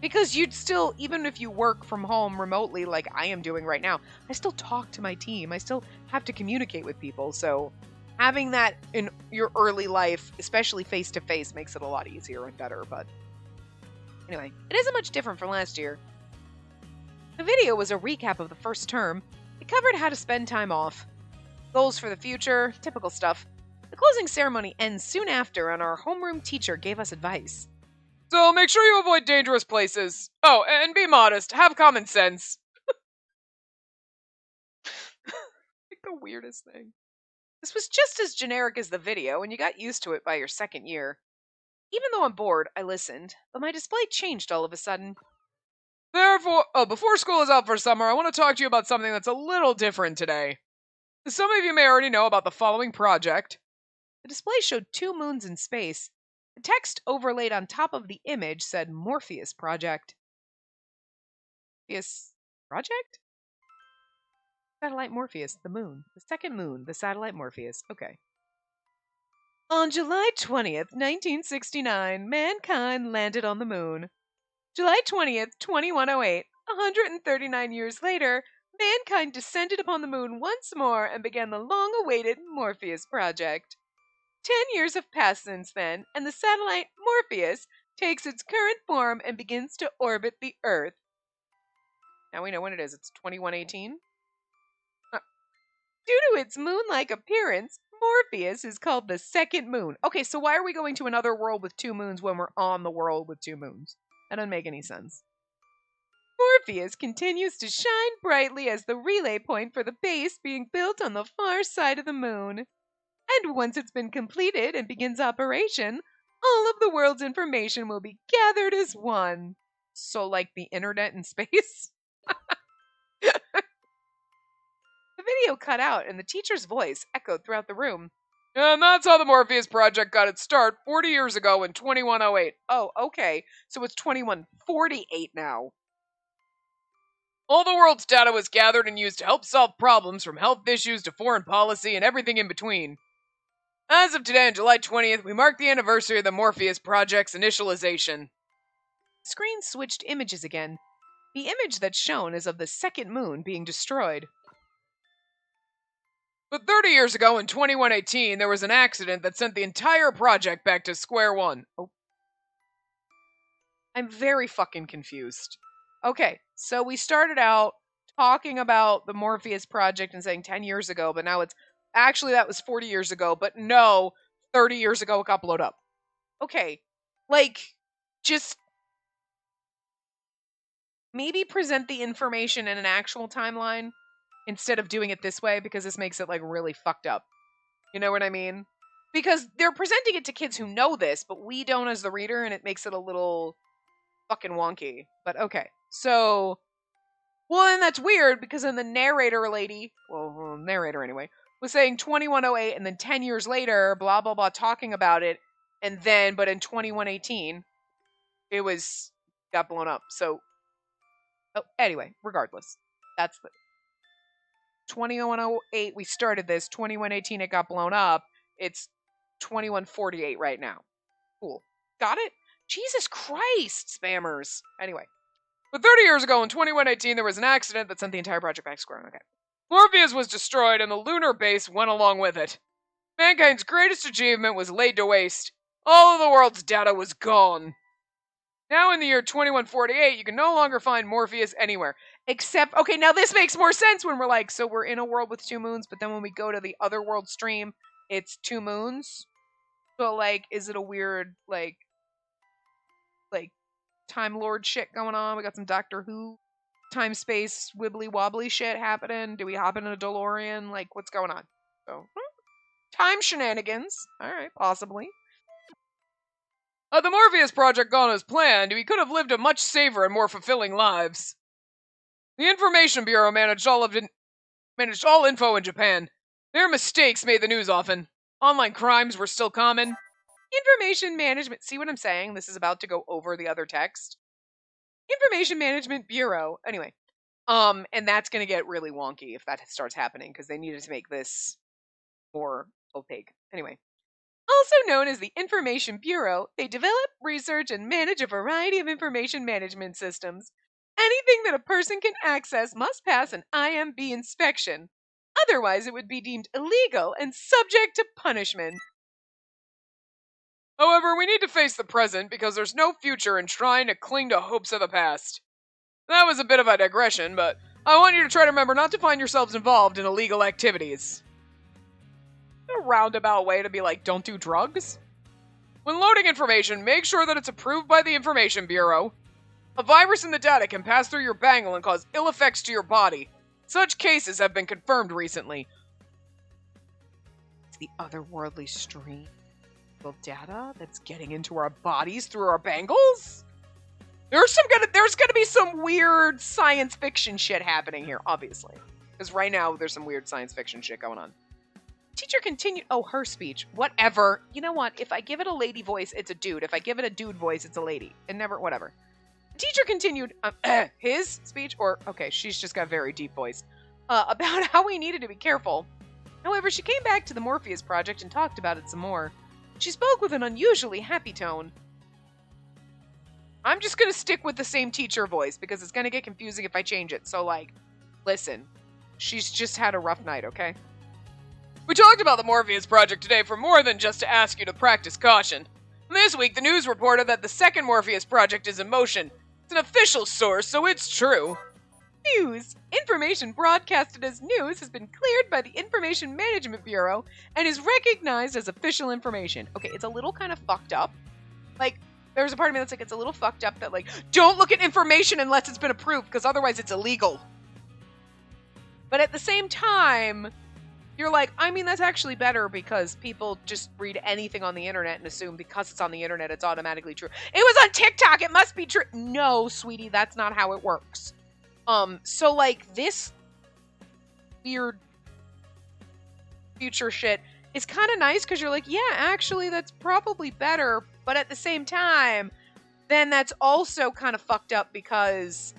because you'd still, even if you work from home remotely like I am doing right now, I still talk to my team. I still have to communicate with people. So having that in your early life, especially face-to-face, makes it a lot easier and better. But anyway, it isn't much different from last year. The video was a recap of the first term. It covered how to spend time off, goals for the future, typical stuff. The closing ceremony ends soon after, and our homeroom teacher gave us advice. So make sure you avoid dangerous places. Oh, and be modest. Have common sense. Like the weirdest thing. This was just as generic as the video, and you got used to it by your second year. Even though I'm bored, I listened, but my display changed all of a sudden. Before school is out for summer, I want to talk to you about something that's a little different today. Some of you may already know about the following project. The display showed 2 moons in space. The text overlaid on top of the image said Morpheus Project. Morpheus Project? Satellite Morpheus, the moon. The second moon, the satellite Morpheus. Okay. On July 20th, 1969, mankind landed on the moon. July 20th, 2108, 139 years later, mankind descended upon the moon once more and began the long-awaited Morpheus Project. 10 years have passed since then, and the satellite Morpheus takes its current form and begins to orbit the Earth. Now we know when it is. It's 2118. Due to its moon-like appearance, Morpheus is called the second moon. Okay, so why are we going to another world with 2 moons when we're on the world with 2 moons? That doesn't make any sense. Morpheus continues to shine brightly as the relay point for the base being built on the far side of the moon. And once it's been completed and begins operation, all of the world's information will be gathered as one. So like the internet in space? The video cut out and the teacher's voice echoed throughout the room. And that's how the Morpheus Project got its start 40 years ago in 2108. Oh, okay. So it's 2148 now. All the world's data was gathered and used to help solve problems from health issues to foreign policy and everything in between. As of today, on July 20th, we mark the anniversary of the Morpheus Project's initialization. The screen switched images again. The image that's shown is of the second moon being destroyed. But 30 years ago, in 2118, there was an accident that sent the entire project back to square one. Oh. I'm very fucking confused. Okay, so we started out talking about the Morpheus Project and saying 10 years ago, but now it's actually that was 40 years ago, but no, 30 years ago it got blown up. Okay, like, just maybe present the information in an actual timeline instead of doing it this way, because this makes it, like, really fucked up. You know what I mean? because they're presenting it to kids who know this, but we don't as the reader, and it makes it a little fucking wonky. But okay. So, well, and that's weird because then the narrator lady, narrator anyway, was saying 2108 and then 10 years later, blah, blah, blah, talking about it. And then, but in 2118, it got blown up. So, anyway, regardless, that's the 2108, we started this. 2118, it got blown up. It's 2148 right now. Cool. Got it? Jesus Christ, spammers. Anyway. But 30 years ago, in 2118, there was an accident that sent the entire project back square. Okay. Morpheus was destroyed, and the lunar base went along with it. Mankind's greatest achievement was laid to waste. All of the world's data was gone. Now in the year 2148, you can no longer find Morpheus anywhere. Except, okay, now this makes more sense when we're like, so we're in a world with 2 moons, but then when we go to the other world stream, it's 2 moons. So, like, is it a weird, like, Time Lord shit going on? We got some Doctor Who time space wibbly wobbly shit happening. Do we hop in a DeLorean? Like, what's going on? So, time shenanigans. Alright, possibly. Had the Morpheus project gone as planned, we could have lived a much safer and more fulfilling lives. The Information Bureau managed all info in Japan. Their mistakes made the news often. Online crimes were still common. Information management. See what I'm saying? This is about to go over the other text. Information Management Bureau. Anyway. And that's going to get really wonky if that starts happening, because they needed to make this more opaque. Anyway. Also known as the Information Bureau, they develop, research, and manage a variety of information management systems. Anything that a person can access must pass an IMB inspection. Otherwise, it would be deemed illegal and subject to punishment. However, we need to face the present because there's no future in trying to cling to hopes of the past. That was a bit of a digression, but I want you to try to remember not to find yourselves involved in illegal activities. A roundabout way to be like, don't do drugs? When loading information, make sure that it's approved by the Information Bureau. A virus in the data can pass through your bangle and cause ill effects to your body. Such cases have been confirmed recently. It's the otherworldly stream of data that's getting into our bodies through our bangles? There's gonna be some weird science fiction shit happening here, obviously. Because right now, there's some weird science fiction shit going on. Teacher continued. Oh, her speech. Whatever. You know what? If I give it a lady voice, it's a dude. If I give it a dude voice, it's a lady. And never, whatever. The teacher continued, his speech, or, okay, she's just got a very deep voice, about how we needed to be careful. However, she came back to the Morpheus project and talked about it some more. She spoke with an unusually happy tone. I'm just gonna stick with the same teacher voice, because it's gonna get confusing if I change it. So, like, listen. She's just had a rough night, okay? We talked about the Morpheus project today for more than just to ask you to practice caution. This week, the news reported that the second Morpheus project is in motion. It's an official source, so it's true. News. Information broadcasted as news has been cleared by the Information Management Bureau and is recognized as official information. Okay, it's a little kind of fucked up. Like, there's a part of me that's like, it's a little fucked up that, like, don't look at information unless it's been approved, because otherwise it's illegal. But at the same time, you're like, I mean, that's actually better because people just read anything on the internet and assume because it's on the internet, it's automatically true. It was on TikTok, it must be true. No, sweetie, that's not how it works. So, like, this weird future shit is kind of nice because you're like, yeah, actually, that's probably better. But at the same time, then that's also kind of fucked up because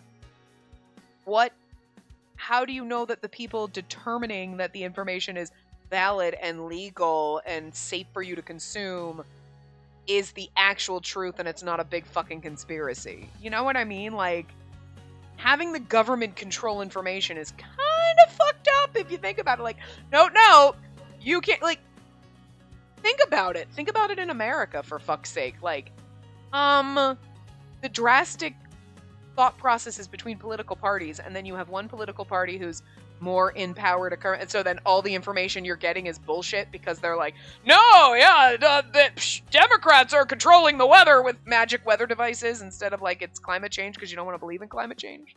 how do you know that the people determining that the information is valid and legal and safe for you to consume is the actual truth and it's not a big fucking conspiracy? You know what I mean? Like, having the government control information is kind of fucked up if you think about it. Like, no, you can't, like, think about it. Think about it in America, for fuck's sake. Like, the drastic thought processes between political parties, and then you have one political party who's more in power to current, and so then all the information you're getting is bullshit because they're like, no, yeah, the Democrats are controlling the weather with magic weather devices instead of like it's climate change because you don't want to believe in climate change.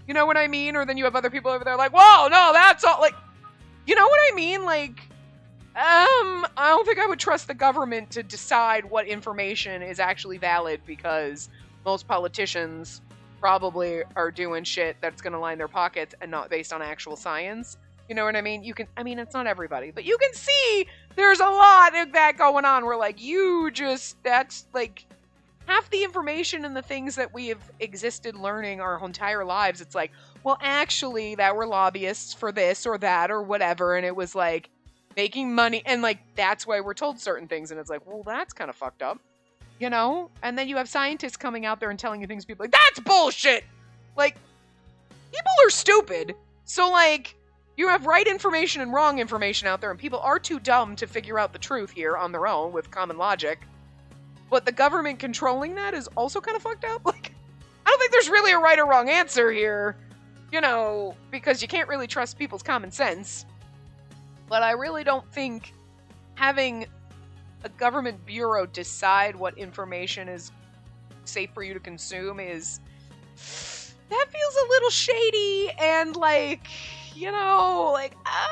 You know what I mean? Or then you have other people over there like, whoa, no, that's all, like, you know what I mean? Like, I don't think I would trust the government to decide what information is actually valid, because most politicians probably are doing shit that's going to line their pockets and not based on actual science. You know what I mean? It's not everybody, but you can see there's a lot of that going on where, like, that's like half the information and the things that we have existed learning our entire lives. It's like, well, actually, that were lobbyists for this or that or whatever, and it was like making money, and like that's why we're told certain things, and it's like, well, that's kind of fucked up, you know? And then you have scientists coming out there and telling you things, people like, that's bullshit! Like, people are stupid, so like, you have right information and wrong information out there, and people are too dumb to figure out the truth here on their own with common logic. But the government controlling that is also kind of fucked up. Like, I don't think there's really a right or wrong answer here, you know, because you can't really trust people's common sense. But I really don't think having a government bureau decide what information is safe for you to consume is... that feels a little shady, and like, you know, like, I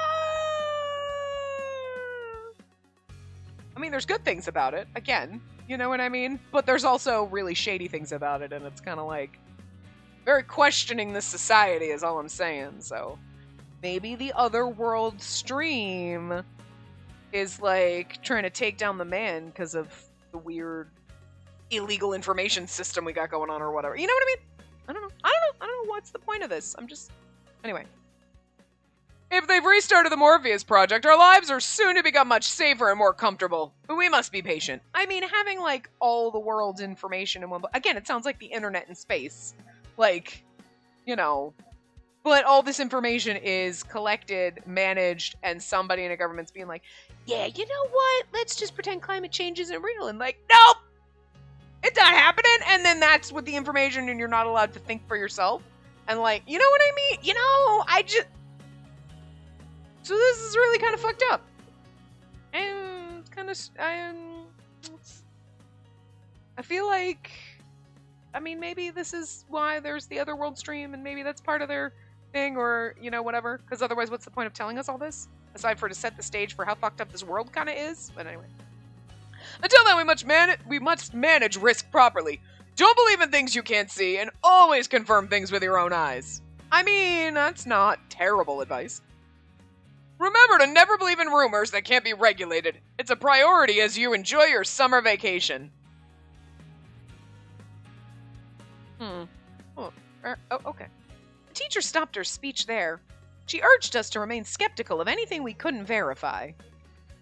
mean, there's good things about it, again, you know what I mean? But there's also really shady things about it, and it's kind of like very questioning this society is all I'm saying, so... maybe the Otherworld stream is like trying to take down the man because of the weird illegal information system we got going on or whatever. You know what I mean? I don't know what's the point of this. Anyway. If they've restarted the Morpheus project, our lives are soon to become much safer and more comfortable. But we must be patient. I mean, having like all the world's information in one... again, it sounds like the internet in space. Like, you know... but all this information is collected, managed, and somebody in a government's being like, yeah, you know what? Let's just pretend climate change isn't real. And like, nope! It's not happening! And then that's with the information, and you're not allowed to think for yourself. And like, you know what I mean? You know, so this is really kind of fucked up. And it's kind of... I feel like... I mean, maybe this is why there's the Otherworld stream, and maybe that's part of their... thing, or, you know, whatever, because otherwise what's the point of telling us all this aside for to set the stage for how fucked up this world kind of is? But anyway, until then, we must manage risk properly. Don't believe in things you can't see, and always confirm things with your own eyes. I mean, that's not terrible advice. Remember to never believe in rumors that can't be regulated. It's a priority as you enjoy your summer vacation. Okay. Teacher stopped her speech there. She urged us to remain skeptical of anything we couldn't verify.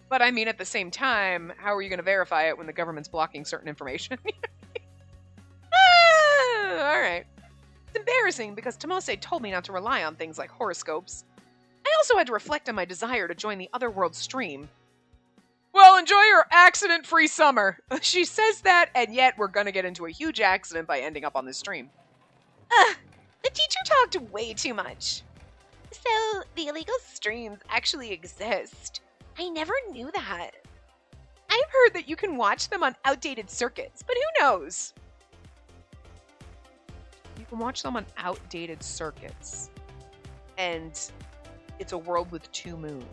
But I mean, at the same time, how are you going to verify it when the government's blocking certain information? Alright. It's embarrassing because Tomose told me not to rely on things like horoscopes. I also had to reflect on my desire to join the Otherworld stream. Well, enjoy your accident-free summer. She says that, and yet we're going to get into a huge accident by ending up on this stream. The teacher talked way too much. So, the illegal streams actually exist. I never knew that. I've heard that you can watch them on outdated circuits, but who knows? You can watch them on outdated circuits. And it's a world with 2 moons.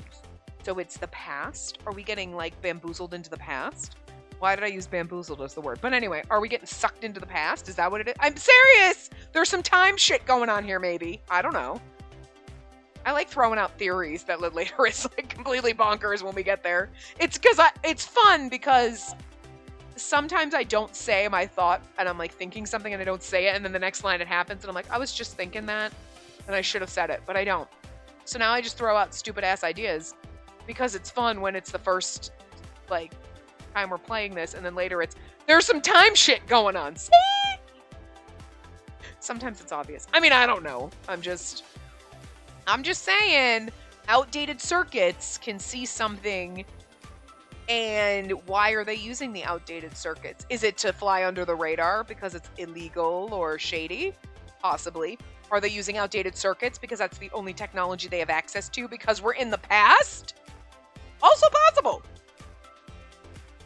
So it's the past? Are we getting, like, bamboozled into the past? Why did I use bamboozled as the word? But anyway, are we getting sucked into the past? Is that what it is? I'm serious! There's some time shit going on here, maybe. I don't know. I like throwing out theories that later is like completely bonkers when we get there. It's fun because sometimes I don't say my thought and I'm like thinking something and I don't say it, and then the next line it happens and I'm like, I was just thinking that and I should have said it, but I don't. So now I just throw out stupid ass ideas because it's fun when it's the first like time we're playing this, and then later there's some time shit going on. See? Sometimes it's obvious. I mean, I don't know. I'm just saying, outdated circuits can see something, and why are they using the outdated circuits? Is it to fly under the radar because it's illegal or shady? Possibly. Are they using outdated circuits because that's the only technology they have access to because we're in the past? Also possible.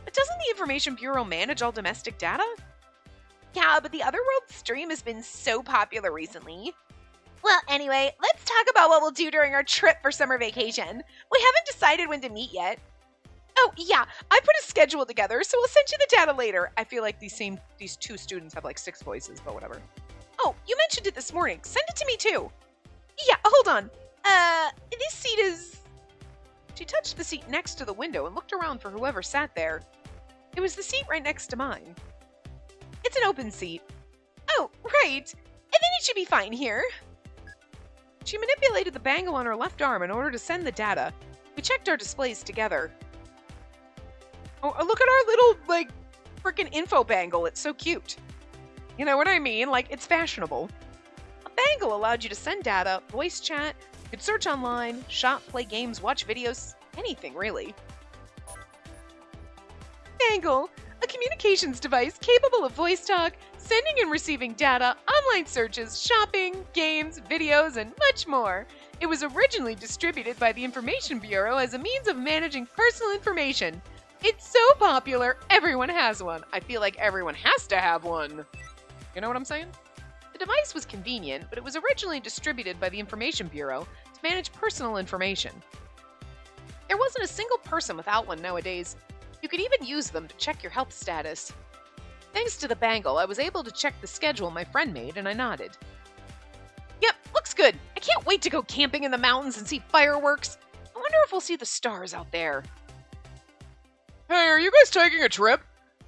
But doesn't the Information Bureau manage all domestic data? Yeah, but the Otherworld stream has been so popular recently. Well, anyway, let's talk about what we'll do during our trip for summer vacation. We haven't decided when to meet yet. Oh, yeah, I put a schedule together, so we'll send you the data later. I feel like these two students have like 6 voices, but whatever. Oh, you mentioned it this morning. Send it to me, too. Yeah, hold on. This seat is... She touched the seat next to the window and looked around for whoever sat there. It was the seat right next to mine. It's an open seat. Oh, right. And then it should be fine here. She manipulated the bangle on her left arm in order to send the data. We checked our displays together. Oh, look at our little, like, freaking info bangle. It's so cute. You know what I mean? Like, it's fashionable. A bangle allowed you to send data, voice chat, you could search online, shop, play games, watch videos, anything really. Bangle, a communications device capable of voice talk, sending and receiving data, online searches, shopping, games, videos, and much more. It was originally distributed by the Information Bureau as a means of managing personal information. It's so popular, everyone has one. I feel like everyone has to have one. You know what I'm saying? The device was convenient, but it was originally distributed by the Information Bureau to manage personal information. There wasn't a single person without one nowadays. You could even use them to check your health status. Thanks to the bangle, I was able to check the schedule my friend made, and I nodded. Yep, looks good. I can't wait to go camping in the mountains and see fireworks. I wonder if we'll see the stars out there. Hey, are you guys taking a trip?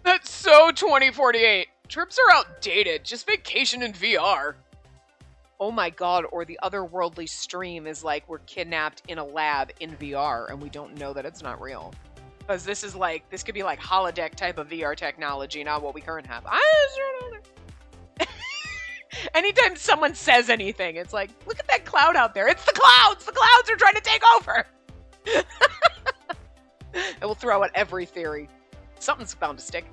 That's so 2048. Trips are outdated. Just vacation in VR. Oh my god, or the otherworldly stream is like we're kidnapped in a lab in VR and we don't know that it's not real. Because this could be like holodeck type of VR technology, not what we currently have. I just don't know. Anytime someone says anything, it's like, look at that cloud out there. It's the clouds! The clouds are trying to take over! It will throw out every theory. Something's bound to stick.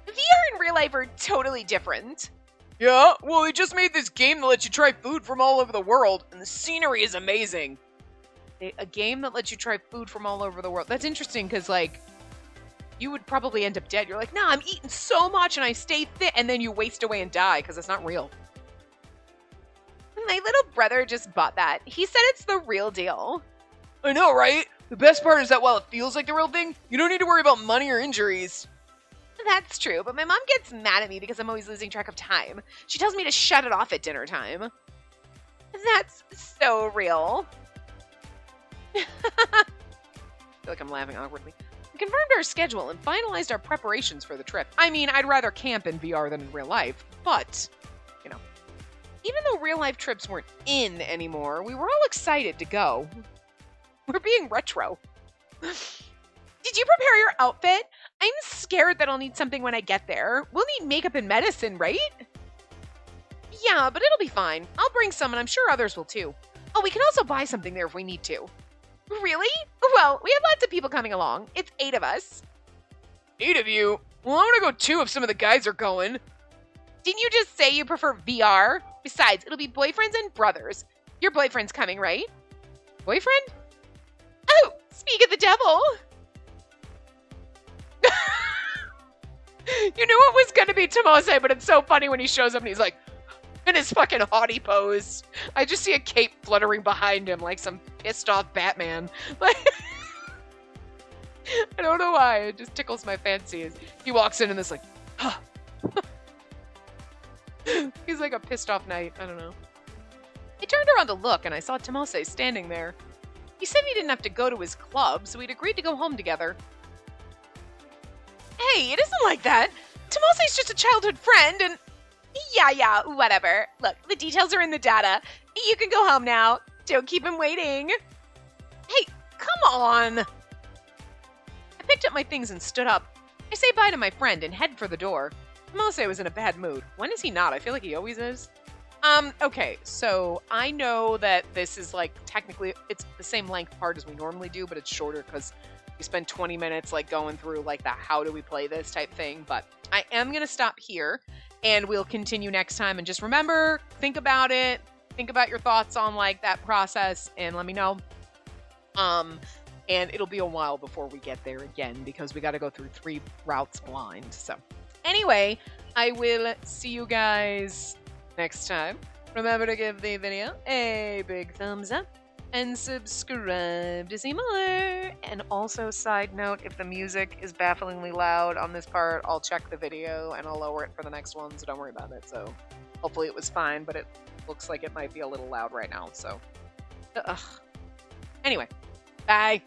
VR and real life are totally different. Yeah, well, they just made this game that lets you try food from all over the world, and the scenery is amazing. A game that lets you try food from all over the world. That's interesting, because, like, you would probably end up dead. You're like, nah, I'm eating so much and I stay fit, and then you waste away and die, because it's not real. My little brother just bought that. He said it's the real deal. I know, right? The best part is that while it feels like the real thing, you don't need to worry about money or injuries. That's true, but my mom gets mad at me because I'm always losing track of time. She tells me to shut it off at dinner time. That's so real. I feel like I'm laughing awkwardly. We confirmed our schedule and finalized our preparations for the trip. I mean, I'd rather camp in VR than in real life, but, you know. Even though real life trips weren't in anymore, we were all excited to go. We're being retro. Did you prepare your outfit? I'm scared that I'll need something when I get there. We'll need makeup and medicine, right? Yeah, but it'll be fine. I'll bring some and I'm sure others will too. Oh, we can also buy something there if we need to. Really? Well, we have lots of people coming along. It's 8 of us. 8 of you? Well, I want to go too if some of the guys are going. Didn't you just say you prefer VR? Besides, it'll be boyfriends and brothers. Your boyfriend's coming, right? Boyfriend? Oh, speak of the devil. You knew it was going to be Tomose, but it's so funny when he shows up and he's like, in his fucking haughty pose. I just see a cape fluttering behind him like some pissed off Batman. Like, I don't know why. It just tickles my fancy. He walks in and this like, huh. He's like a pissed off knight. I don't know. I turned around to look and I saw Tomose standing there. He said he didn't have to go to his club, so we'd agreed to go home together. Hey, it isn't like that. Tomose's just a childhood friend and... Yeah, whatever. Look, the details are in the data. You can go home now. Don't keep him waiting. Hey, come on. I picked up my things and stood up. I say bye to my friend and head for the door. Tomose was in a bad mood. When is he not? I feel like he always is. Okay, so I know that this is like technically it's the same length part as we normally do, but it's shorter because we spend 20 minutes like going through like that how do we play this type thing. But I am gonna stop here and we'll continue next time. And just remember, think about it, think about your thoughts on like that process and let me know. And it'll be a while before we get there again because we got to go through 3 routes blind. So anyway, I will see you guys next time. Remember to give the video a big thumbs up and subscribe to see more. And also, side note, if the music is bafflingly loud on this part, I'll check the video and I'll lower it for the next one, so don't worry about it. So hopefully it was fine, but it looks like it might be a little loud right now, so. Ugh. Anyway, bye.